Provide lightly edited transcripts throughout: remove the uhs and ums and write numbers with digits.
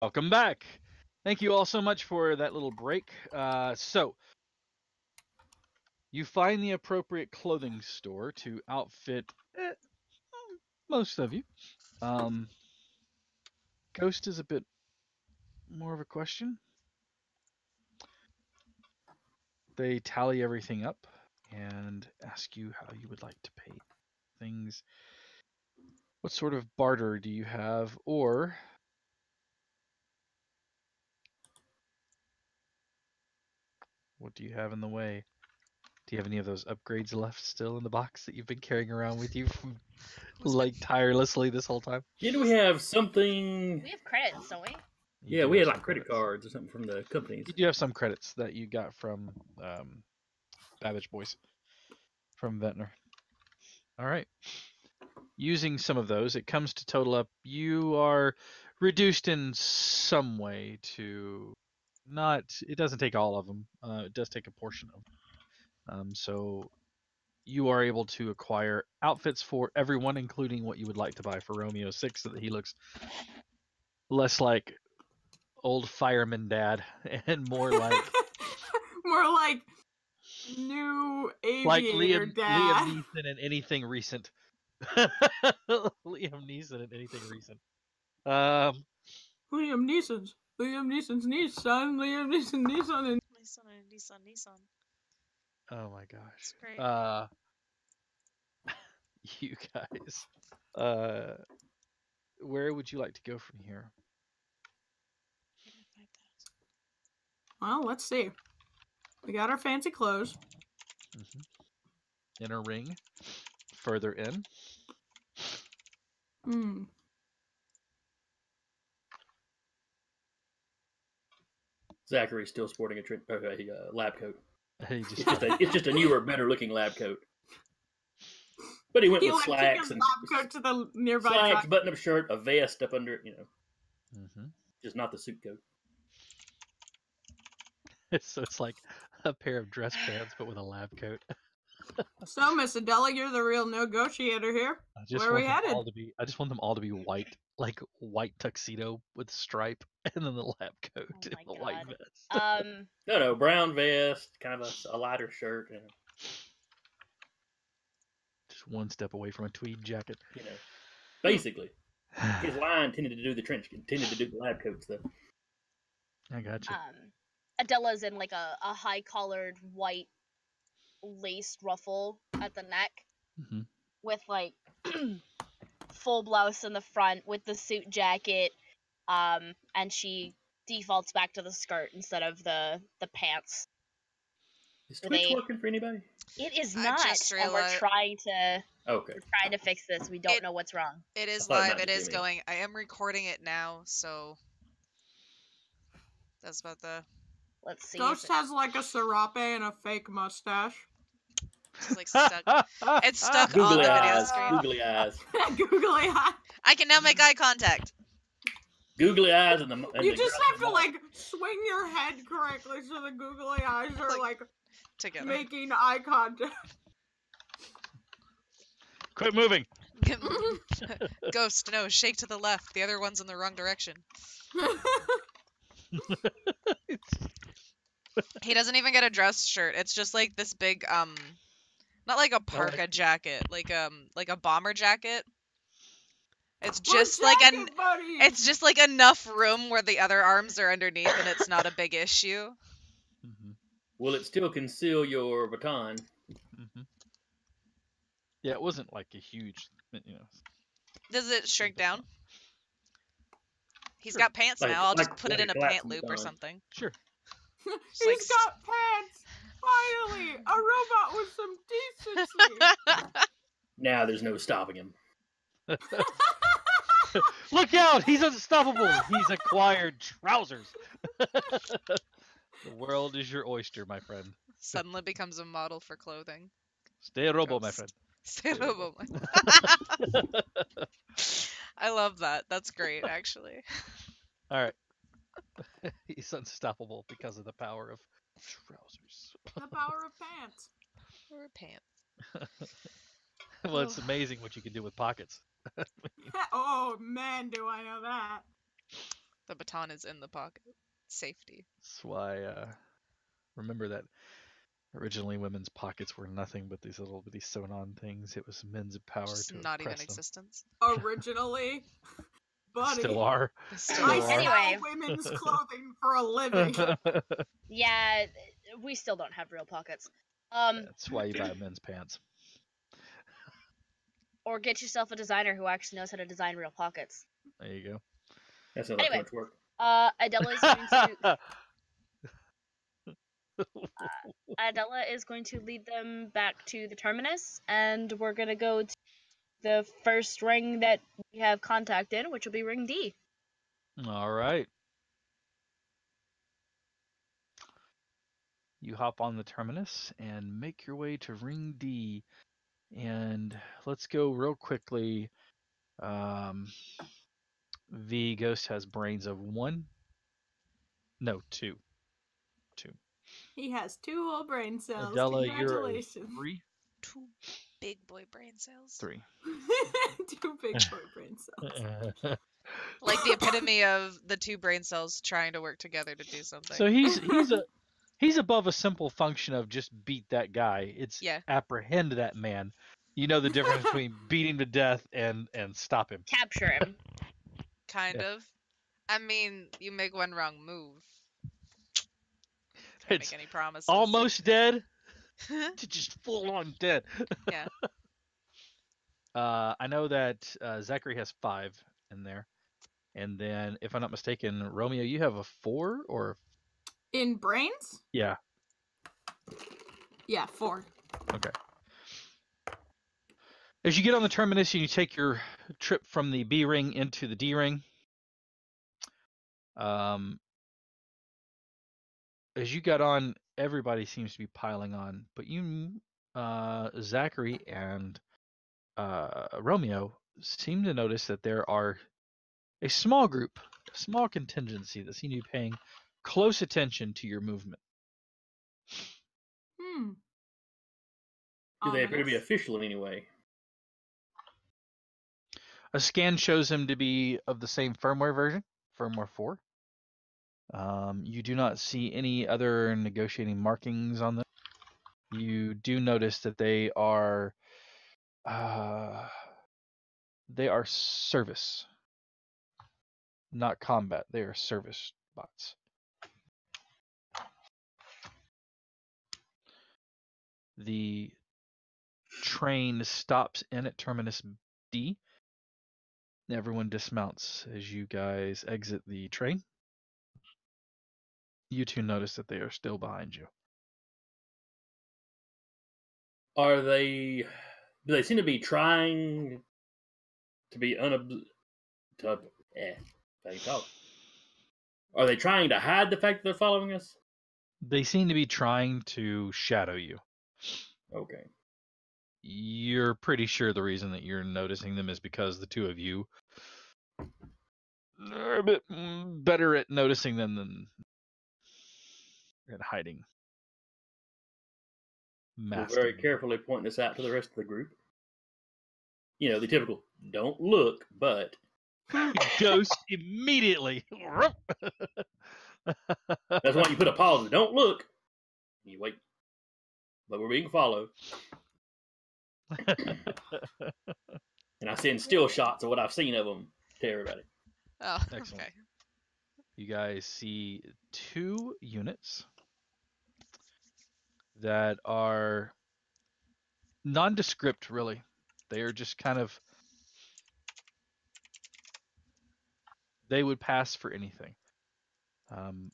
Welcome back. Thank you all so much for that little break. So, you find the appropriate clothing store to outfit most of you. Um, Ghost is a bit more of a question. They tally everything up and ask you how you would like to pay things. What sort of barter do you have, or what do you have in the way? Do you have any of those upgrades left still in the box that you've been carrying around with you like tirelessly this whole time? Didn't we have something? We have credits, don't we? Yeah, we had like credit cards or something from the companies. You do have some credits that you got from Babbage Boys from Ventnor. All right. Using some of those, it comes to total up. You are reduced in some way to not. It doesn't take all of them. It does take a portion of them. So you are able to acquire outfits for everyone, including what you would like to buy for Romeo 6, so that he looks less like old fireman dad and more like more like new like aviator Liam dad. Neeson in anything recent. Liam Neeson in anything recent. Liam Neeson's Nissan. Liam Neeson and Nissan. Oh my gosh. It's great. You guys. Where would you like to go from here? Well, let's see. We got our fancy clothes. In a ring. Further in. Zachary's still sporting a lab coat. It's just a newer, better looking lab coat. But he went with slacks and lab coat to the nearby slacks, truck. button-up shirt, a vest up under it. Mm-hmm. Just not the suit coat. So it's like a pair of dress pants, but with a lab coat. So, Miss Adela, you're the real negotiator here. Where are we headed? I just want them all to be white, like white tuxedo with stripe, and then the lab coat and the white vest. No, brown vest, kind of a lighter shirt, and just one step away from a tweed jacket. Basically, his line tended to do the lab coat stuff. I got you. Adela's in like a high-collared white lace ruffle at the neck, with like full blouse in the front with the suit jacket, and she defaults back to the skirt instead of the pants. Is Twitch working for anybody? It is not, and we're trying to fix this. We don't know what's wrong. It is live. It is going. I am recording it now, so that's about the. Let's see. Ghost has like a serape and a fake mustache. It's like stuck. It's stuck on the video screen. Googly eyes. Googly eyes. I can now make eye contact. Googly eyes and you just have to like swing your head correctly so the googly eyes are like together, making eye contact. Quit moving. Ghost, no, shake to the left. The other one's in the wrong direction. He doesn't even get a dress shirt. It's just like this big not like a parka jacket, like a bomber jacket. It's just it's just like enough room where the other arms are underneath and it's not a big issue. Will it still conceal your baton? Yeah, it wasn't like a huge, Does it shrink down? He's got pants now. I'll just put it in a pant loop or something. Sure. He's got pants! Finally! A robot with some decency! Now there's no stopping him. Look out! He's unstoppable! He's acquired trousers! The world is your oyster, my friend. Suddenly becomes a model for clothing. Stay a robo, my friend. Stay a robo. I love that. That's great, actually. Alright. He's unstoppable because of the power of trousers. The power of pants. Or pants. Well, it's amazing what you can do with pockets. Oh man, do I know that. The baton is in the pocket. Safety. That's why, remember that originally women's pockets were nothing but these little bitty sewn-on things. It was men's power Just to not even oppress them. existence. Originally, buddy. Still are. They still I are. sell Anyway. women's clothing for a living. Yeah, we still don't have real pockets. That's why you buy men's pants. Or get yourself a designer who actually knows how to design real pockets. There you go. That's not like too Anyway. much work. Adela is going to Adela is going to lead them back to the terminus, and we're gonna go to the first ring that we have contact in, which will be ring D. All right. You hop on the terminus and make your way to ring D. And let's go real quickly. V Ghost has brains of 1. No, 2. He has 2 whole brain cells. Adela, you're a Congratulations. 3. 2 big boy brain cells. 3. 2 big boy brain cells. Like the epitome of the 2 brain cells trying to work together to do something. So he's above a simple function of just beat that guy. It's apprehend that man. You know the difference between beat him to death and stop him. Capture him. Kind of. I mean, you make one wrong move. Can't It's make any promises. almost dead to just full on dead. Yeah. I know that Zachary has 5 in there. And then, if I'm not mistaken, Romeo, you have a 4 or? In brains? Yeah. Yeah, 4. Okay. As you get on the terminus and you take your trip from the B ring into the D ring, as you got on, everybody seems to be piling on, but you, Zachary and Romeo seem to notice that there are a small group, a small contingency that seem to be paying close attention to your movement. Do they appear to be Ominous. official in any way? A scan shows him to be of the same firmware version, firmware 4. You do not see any other negotiating markings on them. You do notice that they are service, not combat. They are service bots. The train stops in at Terminus D. Everyone dismounts as you guys exit the train. You two notice that they are still behind you. Do they seem to be trying to be Are they trying to hide the fact that they're following us? They seem to be trying to shadow you. Okay. You're pretty sure the reason that you're noticing them is because the two of you are a bit better at noticing them than at hiding. We'll very carefully point this out to the rest of the group. You know, the typical, don't look, but... Ghost immediately. That's why you put a pause. Don't look. You wait. But we're being followed. And I send still shots of what I've seen of them to everybody. Oh, Excellent. okay. You guys see 2 units that are nondescript, really. They are just kind of... They would pass for anything.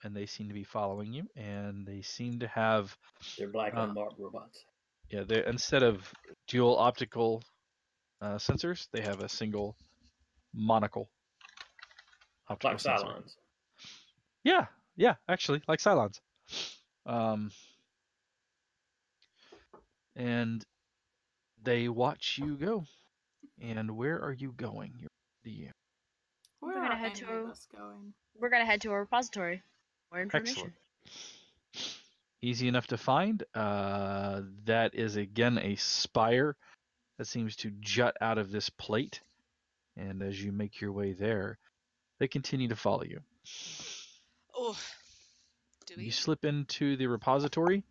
And they seem to be following you, and they seem to have... They're black unmarked robots. Yeah, they instead of dual optical sensors, they have a single monocle optical Like sensor. Cylons. Yeah, actually, like Cylons. And they watch you go. And where are you going? Where We're gonna are head any to of us going? We're gonna head to a repository. More information. Excellent. Easy enough to find. That is again a spire that seems to jut out of this plate. And as you make your way there, they continue to follow you. Oh, do You we? slip into the repository,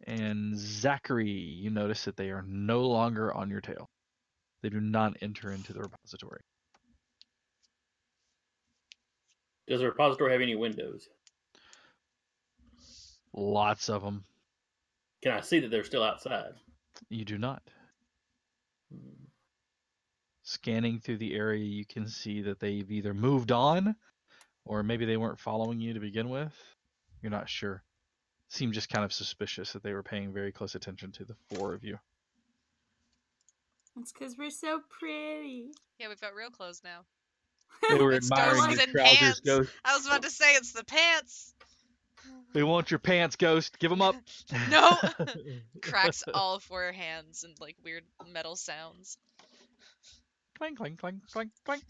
and Zachary, you notice that they are no longer on your tail. They do not enter into the repository. Does the repository have any windows? Lots of them. Can I see that they're still outside? You do not. Scanning through the area, you can see that they've either moved on, or maybe they weren't following you to begin with. You're not sure. Seemed just kind of suspicious that they were paying very close attention to the four of you. It's because we're so pretty. Yeah, we've got real clothes now. They were It's admiring ghosts your in trousers, pants. Ghost. I was about to say it's the pants. They want your pants, Ghost. Give them up. No. Cracks all four hands and like weird metal sounds. Clank, clank, clank, clank, clank.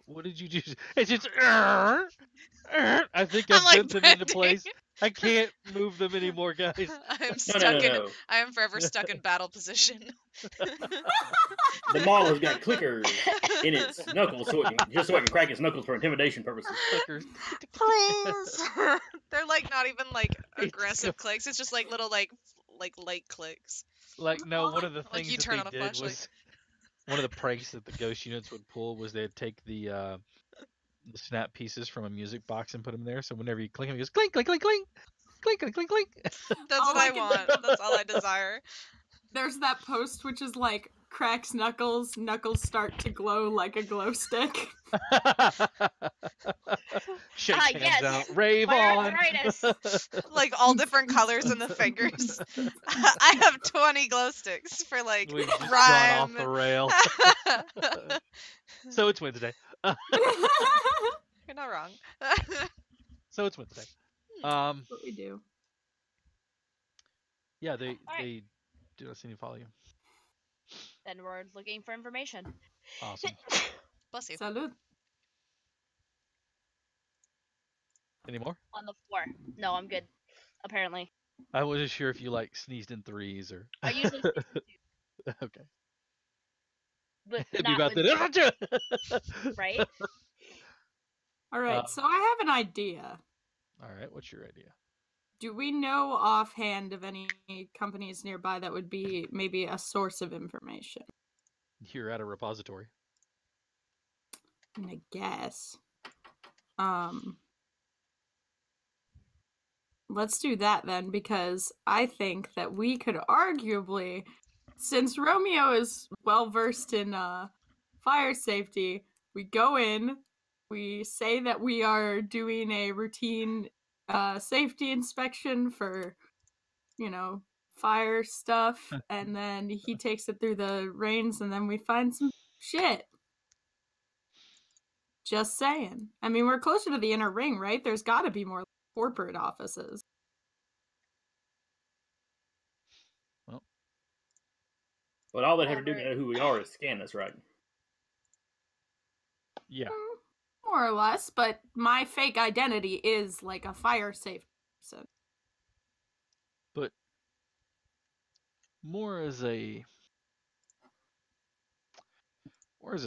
What did you do? It's just. I think I've like bent them into bending. place. I can't move them anymore, guys. I'm No, stuck no, no, in. no. I am forever stuck in battle position. The mall has got clickers in its knuckles, so it can crack its knuckles for intimidation purposes. Clickers. Please. They're like not even like aggressive clicks. It's just like little like light clicks. Like, no, one of the Like things you that turn they on a did flashlight. was one of the pranks that the ghost units would pull was they'd take the snap pieces from a music box and put them there. So whenever you clink them, it goes clink, clink, clink, clink, clink, clink, clink, clink. That's All what I I can want. That's all I desire. There's that post which is like cracks knuckles, knuckles start to glow like a glow stick. Shake hands yes. out. Rave My on. arthritis. Like all different colors in the fingers. I have 20 glow sticks for like We've just gone off rhyme. the rail. So it's Wednesday. You're not wrong. So it's Wednesday. What we do. Yeah, they Alright. do not seem to follow you. Then we're looking for information. Awesome. Bless you. Salud. Any more? On the floor. No, I'm good. Apparently. I wasn't sure if you like sneezed in threes or. I usually sneeze in Okay. but It'd be not about with that. right? All right, so I have an idea. All right, what's your idea? Do we know offhand of any companies nearby that would be maybe a source of information? You're at a repository. I guess. Let's do that then, because I think that we could arguably, since Romeo is well versed in fire safety, we go in, we say that we are doing a routine safety inspection for, fire stuff, and then he takes it through the reins, and then we find some shit. Just saying. I mean, we're closer to the inner ring, right? There's got to be more corporate offices. But all they have to do to know who we are is scan us, right? Yeah. More or less, but my fake identity is like a fire safe person. But more as a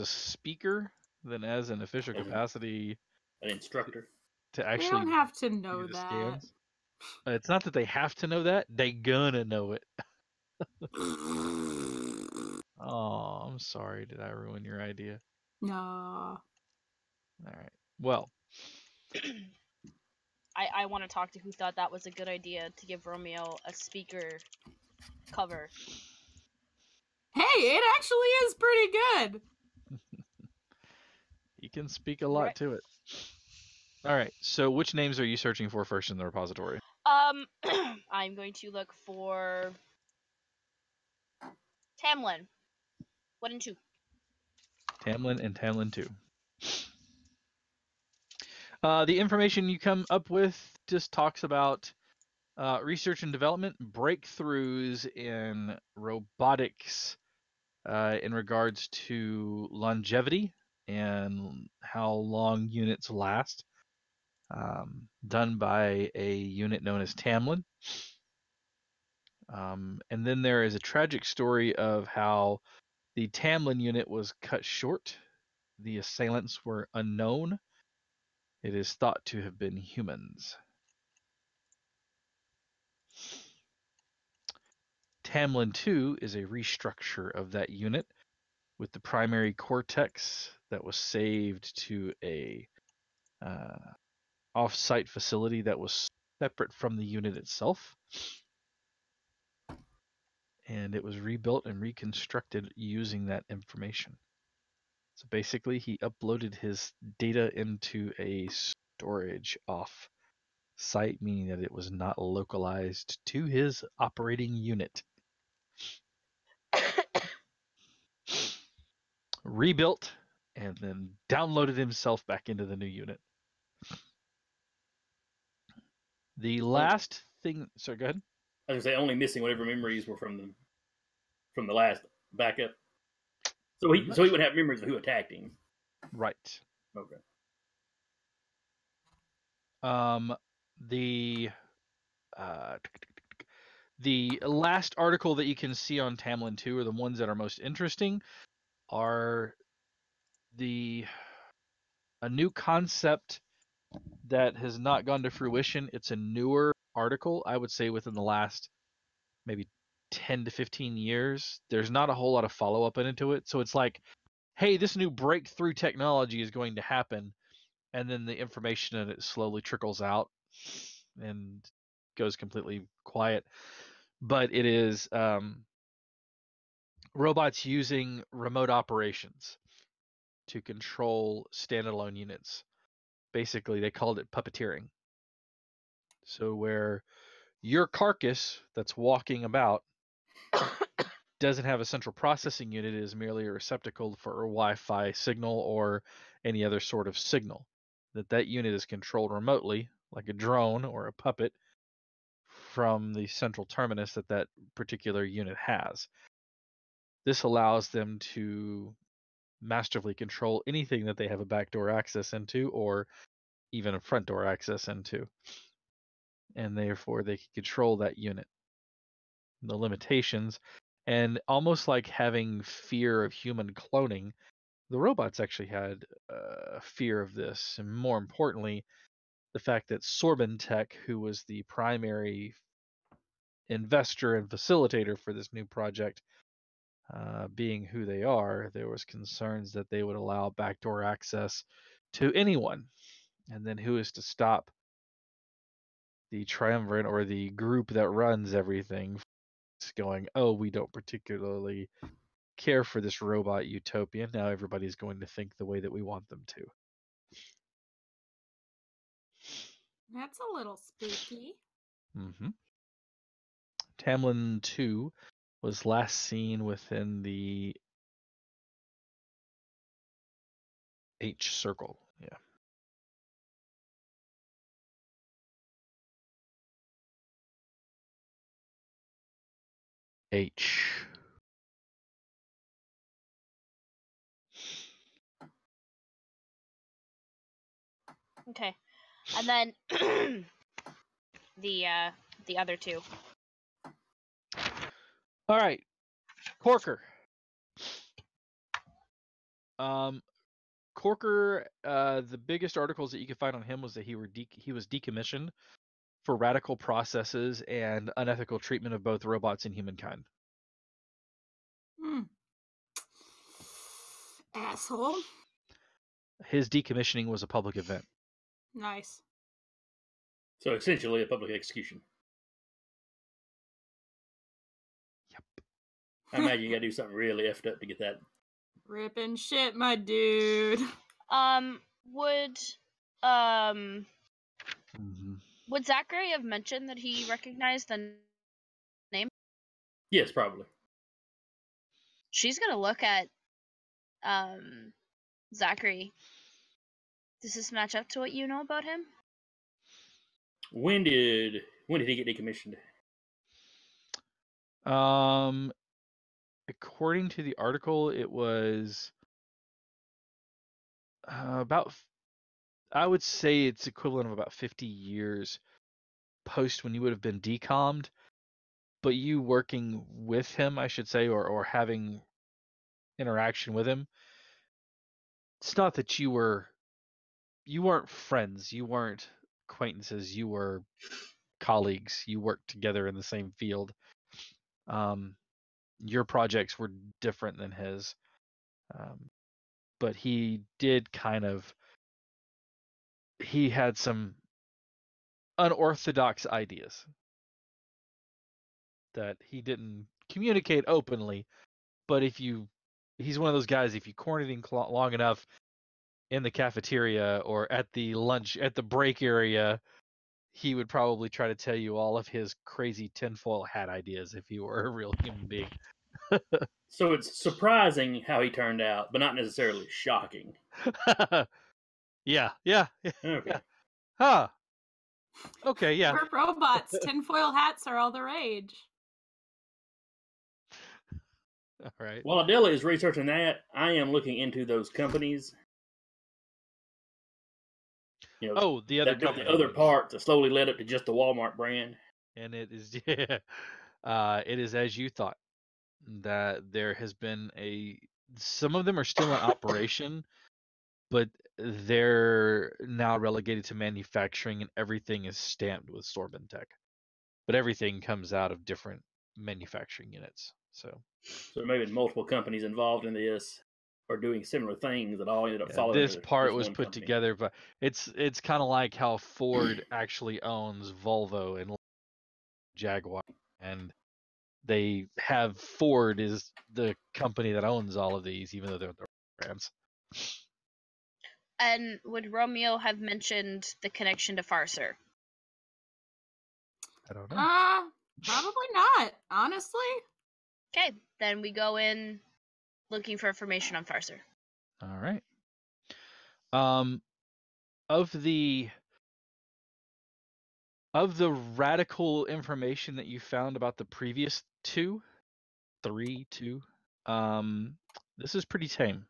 speaker than as an official As capacity An instructor. to They actually don't have to do know the that. scans. It's not that they have to know that; they gonna know it. Oh, I'm sorry. Did I ruin your idea? No. All right. Well, I want to talk to who thought that was a good idea to give Romeo a speaker cover. Hey, it actually is pretty good. you can speak a lot Right. to it. All right. So, which names are you searching for first in the repository? I'm going to look for Tamlin. 1 and 2. Tamlin and Tamlin 2. The information you come up with just talks about research and development, breakthroughs in robotics in regards to longevity and how long units last, done by a unit known as Tamlin. And then there is a tragic story of how the Tamlin unit was cut short the assailants were unknown. It is thought to have been humans. Tamlin 2 is a restructure of that unit, with the primary cortex that was saved to a off-site facility that was separate from the unit itself. And it was rebuilt and reconstructed using that information. So basically, he uploaded his data into a storage off-site, meaning that it was not localized to his operating unit. Rebuilt, and then downloaded himself back into the new unit. The last thing... Sorry, go ahead. I was going to say, only missing whatever memories were from the last backup. So he would have memories of who attacked him. Right. Okay. The last article that you can see on Tamlin 2, or the ones that are most interesting, are a new concept that has not gone to fruition. It's a newer article, I would say within the last maybe 10 to 15 years. There's not a whole lot of follow-up into it. So it's like, hey, this new breakthrough technology is going to happen. And then the information in it slowly trickles out and goes completely quiet. But it is robots using remote operations to control standalone units. Basically, they called it puppeteering. So where your carcass that's walking about doesn't have a central processing unit, it is merely a receptacle for a Wi-Fi signal or any other sort of signal. That unit is controlled remotely, like a drone or a puppet, from the central terminus that particular unit has. This allows them to masterfully control anything that they have a backdoor access into, or even a front door access into. And therefore they can control that unit. The limitations, and almost like having fear of human cloning, the robots actually had fear of this, and more importantly, the fact that Sorbin Tech, who was the primary investor and facilitator for this new project, being who they are, there was concerns that they would allow backdoor access to anyone. And then who is to stop the triumvirate or the group that runs everything going, oh, we don't particularly care for this robot utopian. Now everybody's going to think the way that we want them to. That's a little spooky. Mm-hmm. Tamlin 2 was last seen within the H circle. Yeah. H. Okay. And then the other two. All right. Corker. Corker, the biggest articles that you could find on him was that he was decommissioned for radical processes and unethical treatment of both robots and humankind. Asshole. His decommissioning was a public event. Nice. So essentially a public execution. Yep. I imagine you gotta do something really effed up to get that. Ripping shit, my dude. Would Zachary have mentioned that he recognized the name? Yes, probably. She's gonna look at Zachary. Does this match up to what you know about him? When did he get decommissioned? According to the article, it was about, I would say it's equivalent of about 50 years post when you would have been decommed, but you working with him, I should say, or having interaction with him, it's not that you weren't friends, you weren't acquaintances, you were colleagues, you worked together in the same field. Your projects were different than his, but he had some unorthodox ideas that he didn't communicate openly, but he's one of those guys, if you corner him long enough in the cafeteria or at the break area, he would probably try to tell you all of his crazy tinfoil hat ideas if he were a real human being. So it's surprising how he turned out, but not necessarily shocking. Yeah. Okay. Huh. Okay, yeah. We're robots. Tinfoil hats are all the rage. All right. While Adela is researching that, I am looking into those companies. The other company. The other part that slowly led up to just the Walmart brand. And it is, it is as you thought, that there has been some of them are still in operation, but they're now relegated to manufacturing, and everything is stamped with Sorbentech. But everything comes out of different manufacturing units. So there may have been multiple companies involved in this or doing similar things that all ended up following. This part was put together, but it's kind of like how Ford actually owns Volvo and Jaguar, and they have Ford is the company that owns all of these, even though they're their brands. And would Romeo have mentioned the connection to Farser? I don't know. Probably not, honestly. Okay, then we go in looking for information on Farser. All right. Of the radical information that you found about the previous two, this is pretty tame.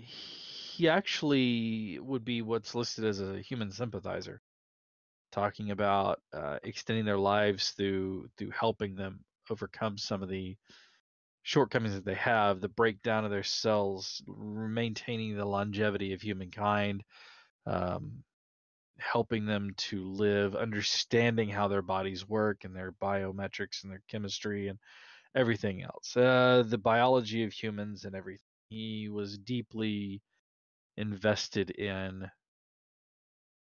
He actually would be what's listed as a human sympathizer, talking about extending their lives through helping them overcome some of the shortcomings that they have, the breakdown of their cells, maintaining the longevity of humankind, helping them to live, understanding how their bodies work and their biometrics and their chemistry and everything else, the biology of humans and everything. He was deeply invested in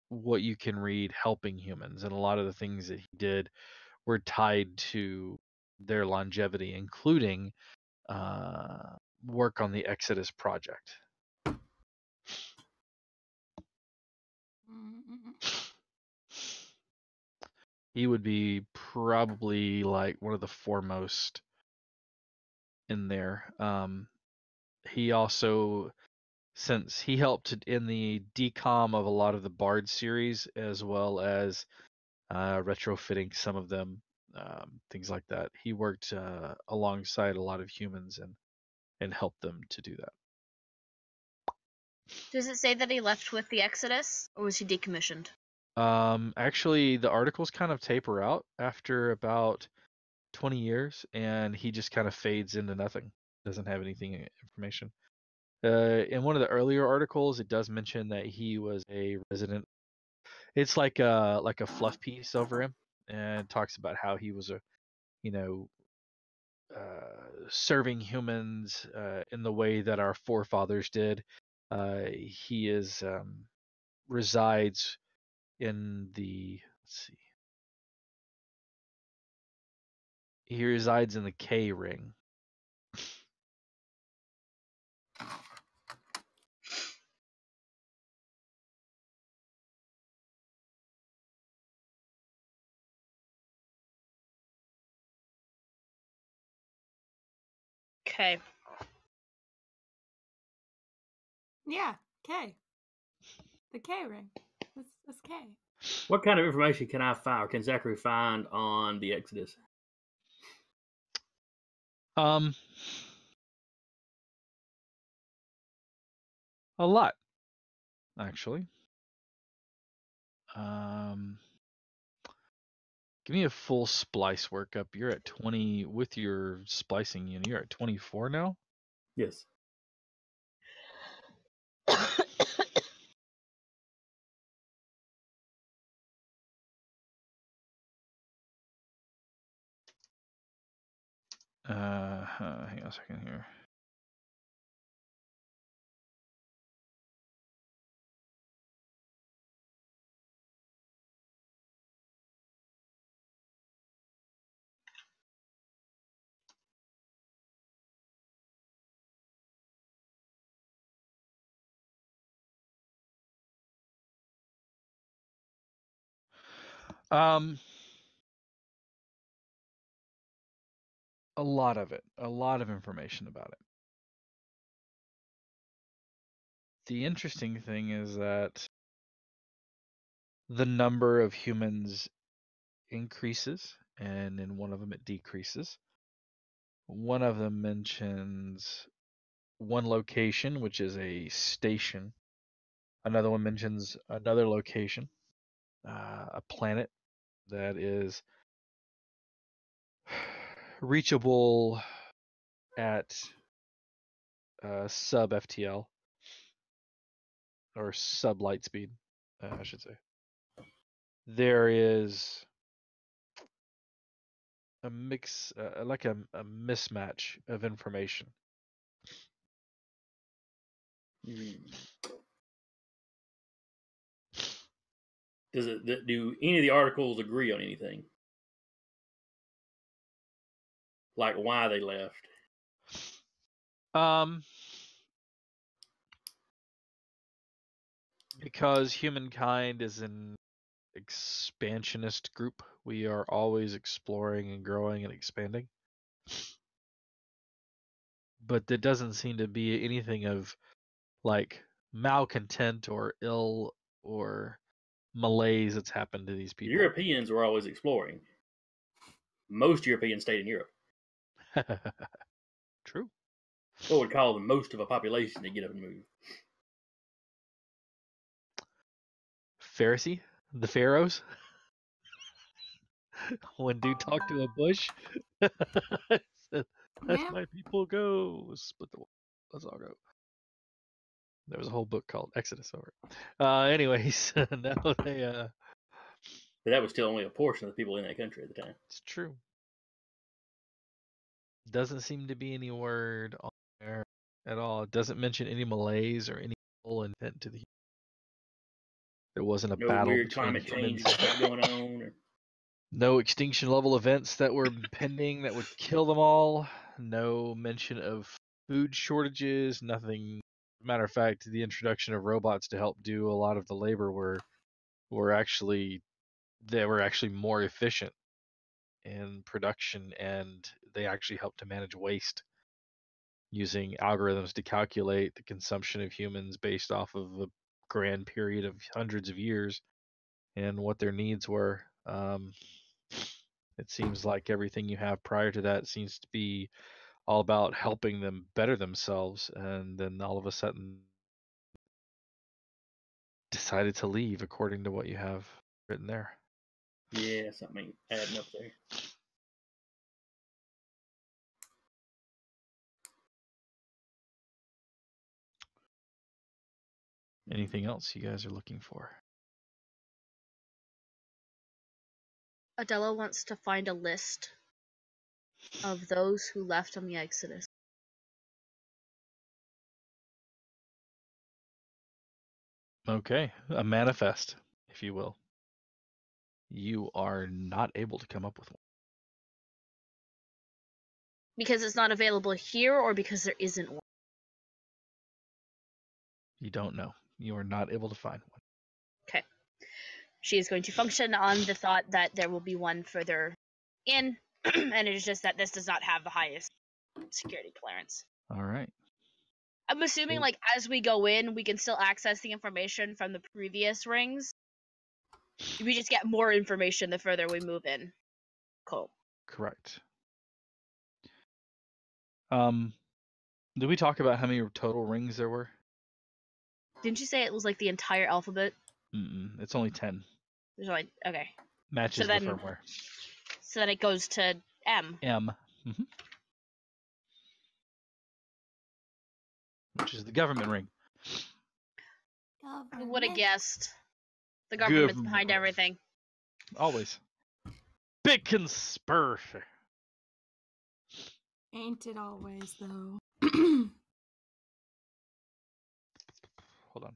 what you can read helping humans, and a lot of the things that he did were tied to their longevity, including work on the Exodus project. He would be probably like one of the foremost in there. He also, since he helped in the decom of a lot of the Bard series, as well as retrofitting some of them, things like that. He worked alongside a lot of humans and helped them to do that. Does it say that he left with the Exodus, or was he decommissioned? Actually, the articles kind of taper out after about 20 years, and he just kind of fades into nothing. Doesn't have anything information. In one of the earlier articles, it does mention that he was a resident. It's like a fluff piece over him, and talks about how he was serving humans in the way that our forefathers did. He resides in the, let's see. He resides in the K ring. Okay. Yeah, K. The K ring. That's K. What kind of information can I find, or can Zachary find on the Exodus? A lot, actually. Give me a full splice workup. You're at 20 with your splicing unit. You're at 24 now? Yes. Hang on a second here. A lot of it. A lot of information about it. The interesting thing is that the number of humans increases, and in one of them it decreases. One of them mentions one location, which is a station. Another one mentions another location, a planet that is reachable at sub FTL or sub light speed, I should say. There is a mix, like a mismatch of information. Do any of the articles agree on anything? Like why they left? Because humankind is an expansionist group. We are always exploring and growing and expanding. But there doesn't seem to be anything of like malcontent or ill or malaise that's happened to these people. Europeans were always exploring. Most Europeans stayed in Europe. True. What would call the most of a population to get up and move? Pharisee? The pharaohs? When dude talked to a bush, said, "Let my people go." Split the. Let's all go. There was a whole book called Exodus over it. Anyways, now they. But that was still only a portion of the people in that country at the time. It's true. Doesn't seem to be any word on there at all. It doesn't mention any malaise or any ill intent to the. There wasn't a battle weird between climate humans. change stuff going on. Or... No extinction level events that were pending that would kill them all. No mention of food shortages. Nothing. Matter of fact, the introduction of robots to help do a lot of the labor were actually more efficient in production, and they actually helped to manage waste using algorithms to calculate the consumption of humans based off of a grand period of hundreds of years and what their needs were. It seems like everything you have prior to that seems to be all about helping them better themselves, and then all of a sudden decided to leave according to what you have written there. Yeah, something adding up there. Anything else you guys are looking for? Adela wants to find a list of those who left on the Exodus. Okay, a manifest, if you will. You are not able to come up with one. Because it's not available here, or because there isn't one? You don't know. You are not able to find one. Okay. She is going to function on the thought that there will be one further in, and it is just that this does not have the highest security clearance. All right. I'm assuming, like, as we go in, we can still access the information from the previous rings. We just get more information the further we move in. Cool. Correct. Did we talk about how many total rings there were? Didn't you say it was like the entire alphabet? It's only 10. There's only okay. Matches so then, the firmware. So then it goes to M. M. Which is the government ring. Who would have guessed? The government's behind everything. Always. Big conspiracy. Ain't it always, though? Hold on.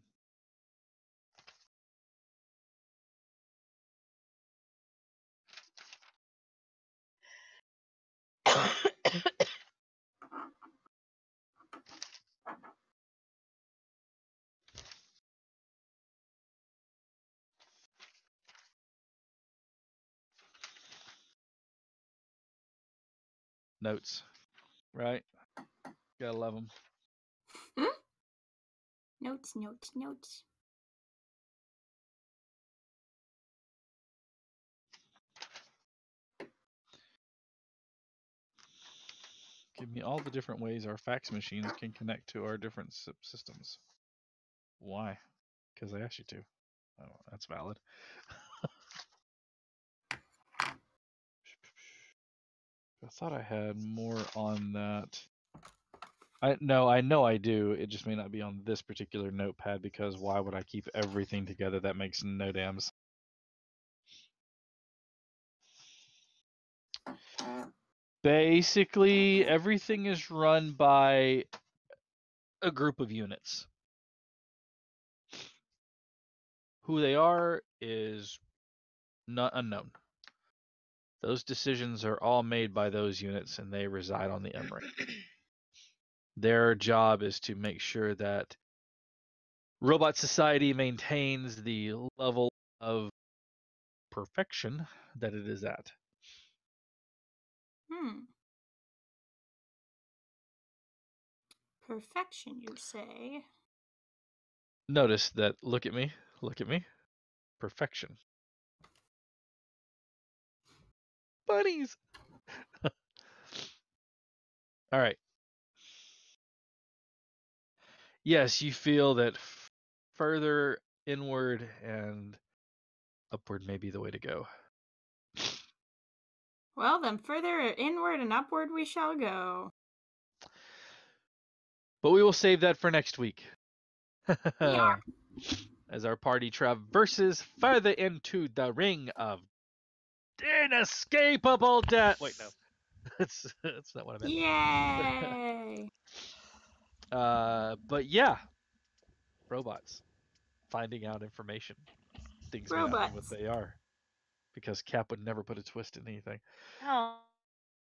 Notes, right? Gotta love them. Notes, notes, notes. Give me all the different ways our fax machines can connect to our different systems. Why? Because I asked you to. Oh, that's valid. I thought I had more on that. I know I do. It just may not be on this particular notepad because why would I keep everything together? That makes no damn sense. Basically, everything is run by a group of units. Who they are is not unknown. Those decisions are all made by those units and they reside on the M ring. Their job is to make sure that Robot Society maintains the level of perfection that it is at. Perfection, you say? Notice that, look at me, perfection. Bunnies! Alright. Yes, you feel that further inward and upward may be the way to go. Well, then further inward and upward we shall go. But we will save that for next week. Yeah. As our party traverses further into the ring of inescapable death. Wait, no. That's not what I meant. Yay! But yeah. Robots. Finding out information. Things may not be what they are. Because Cap would never put a twist in anything. Oh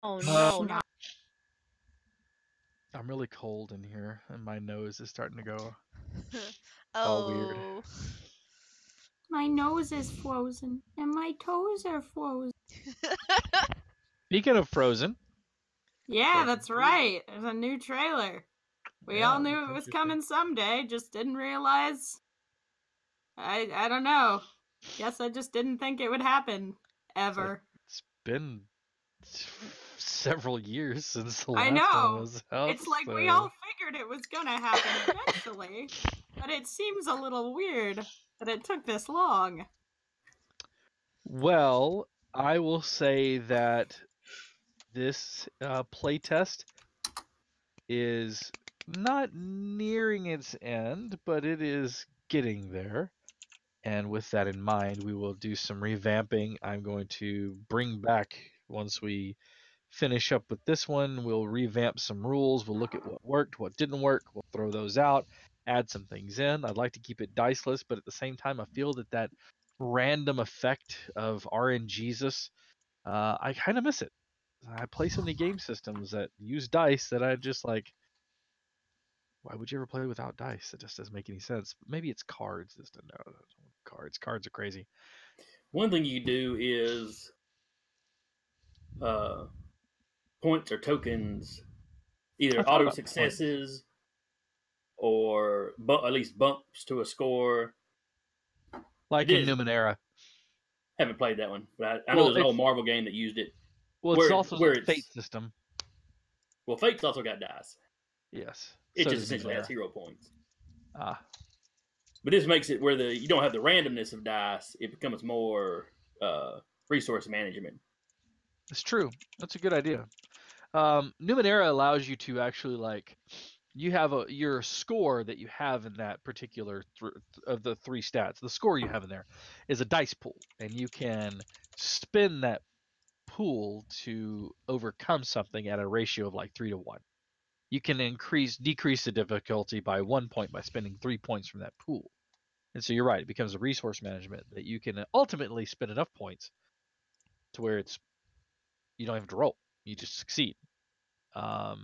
no, not. I'm really cold in here, and my nose is starting to go all weird. My nose is frozen, and my toes are frozen. Speaking of Frozen. Yeah, that's right. There's a new trailer. We all knew it was coming someday, just didn't realize. I don't know. Guess I just didn't think it would happen. Ever. It's been several years since the last I know. one was out. It's like we all figured it was gonna happen eventually, but it seems a little weird that it took this long. Well, I will say that this playtest is not nearing its end, but it is getting there. And with that in mind, we will do some revamping. I'm going to bring back, once we finish up with this one, we'll revamp some rules. We'll look at what worked, what didn't work. We'll throw those out, add some things in. I'd like to keep it diceless, but at the same time, I feel that random effect of RNGesus, I kind of miss it. I play so many game systems that use dice that I just like, why would you ever play without dice? It just doesn't make any sense. Maybe it's cards. Just no, cards. Cards are crazy. One thing you do is points or tokens, either auto successes or at least bumps to a score. Like in Numenera. Haven't played that one, but I know there's an old Marvel game that used it. Well, it's also a Fate system. Well, Fate's also got dice. Yes. It just essentially has hero points. Ah. But this makes it where you don't have the randomness of dice. It becomes more resource management. It's true. That's a good idea. Numenera allows you to actually you have your score that you have in that particular of the 3 stats. The score you have in there is a dice pool, and you can spin that pool to overcome something at a ratio of like 3 to 1. You can decrease the difficulty by 1 point by spending 3 points from that pool. And so you're right, it becomes a resource management that you can ultimately spend enough points to where you don't have to roll, you just succeed. But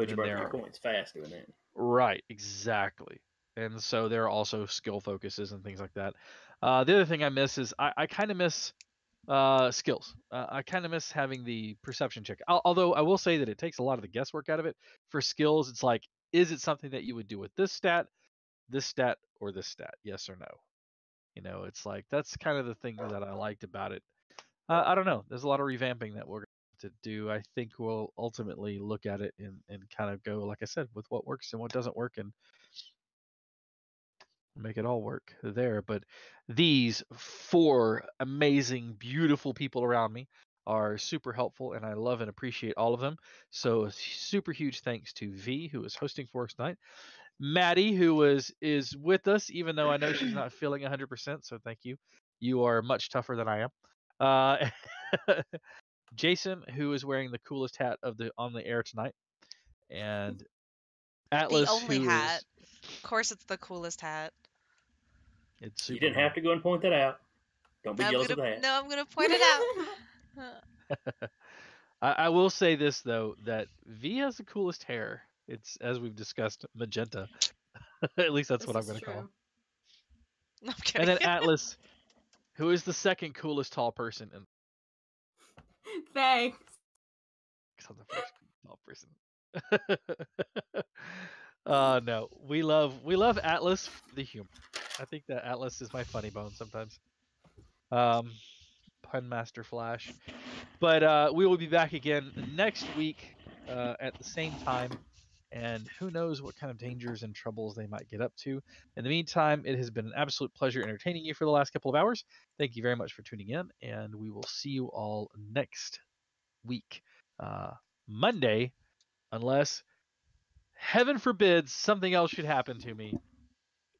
you burn 3 points fast doing that. Right, exactly. And so there are also skill focuses and things like that. The other thing I miss is I kind of miss skills. I kind of miss having the perception check. Although I will say that it takes a lot of the guesswork out of it. For skills, it's like, is it something that you would do with this stat, or this stat? Yes or no? It's like that's kind of the thing that I liked about it. I don't know. There's a lot of revamping that we're going to do. I think we'll ultimately look at it and kind of go, like I said, with what works and what doesn't work, and make it all work there. But these 4 amazing, beautiful people around me are super helpful, and I love and appreciate all of them. So a super huge thanks to V, who is hosting for us tonight. Maddie, who is with us, even though I know she's not feeling 100%. So thank you. You are much tougher than I am. Jason, who is wearing the coolest hat on the air tonight, and Atlas, the only who hat. is... Of course, it's the coolest hat. It's super. You didn't have to go and point that out. Don't be jealous of that. No, I'm gonna point it out. I will say this though, that V has the coolest hair. It's, as we've discussed, magenta. At least that's what I'm going to call him. No, I'm kidding. And then Atlas, who is the second coolest tall person in... Thanks. I'm the first tall person. No, we love Atlas for the humor. I think that Atlas is my funny bone sometimes. Pun Master Flash. But we will be back again next week at the same time. And who knows what kind of dangers and troubles they might get up to. In the meantime, it has been an absolute pleasure entertaining you for the last couple of hours. Thank you very much for tuning in, and we will see you all next week, Monday, unless, heaven forbid, something else should happen to me.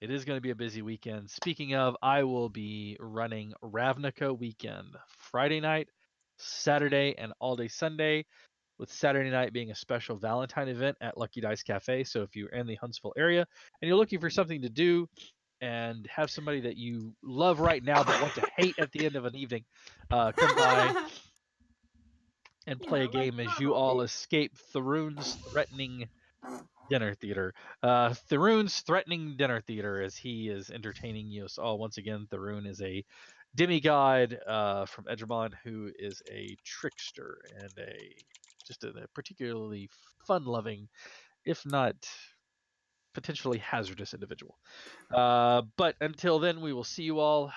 It is going to be a busy weekend. Speaking of, I will be running Ravnica Weekend Friday night, Saturday, and all day Sunday, with Saturday night being a special Valentine event at Lucky Dice Cafe. So if you're in the Huntsville area and you're looking for something to do and have somebody that you love right now but want to hate at the end of an evening, come by and play a game as you all escape Tharoon's threatening dinner theater. Tharoon's threatening dinner theater, as he is entertaining you all. Once again, Tharoon is a demigod from Edgermont who is a trickster and just a particularly fun-loving, if not potentially hazardous individual. But until then, we will see you all.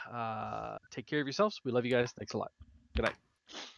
Take care of yourselves. We love you guys. Thanks a lot. Good night.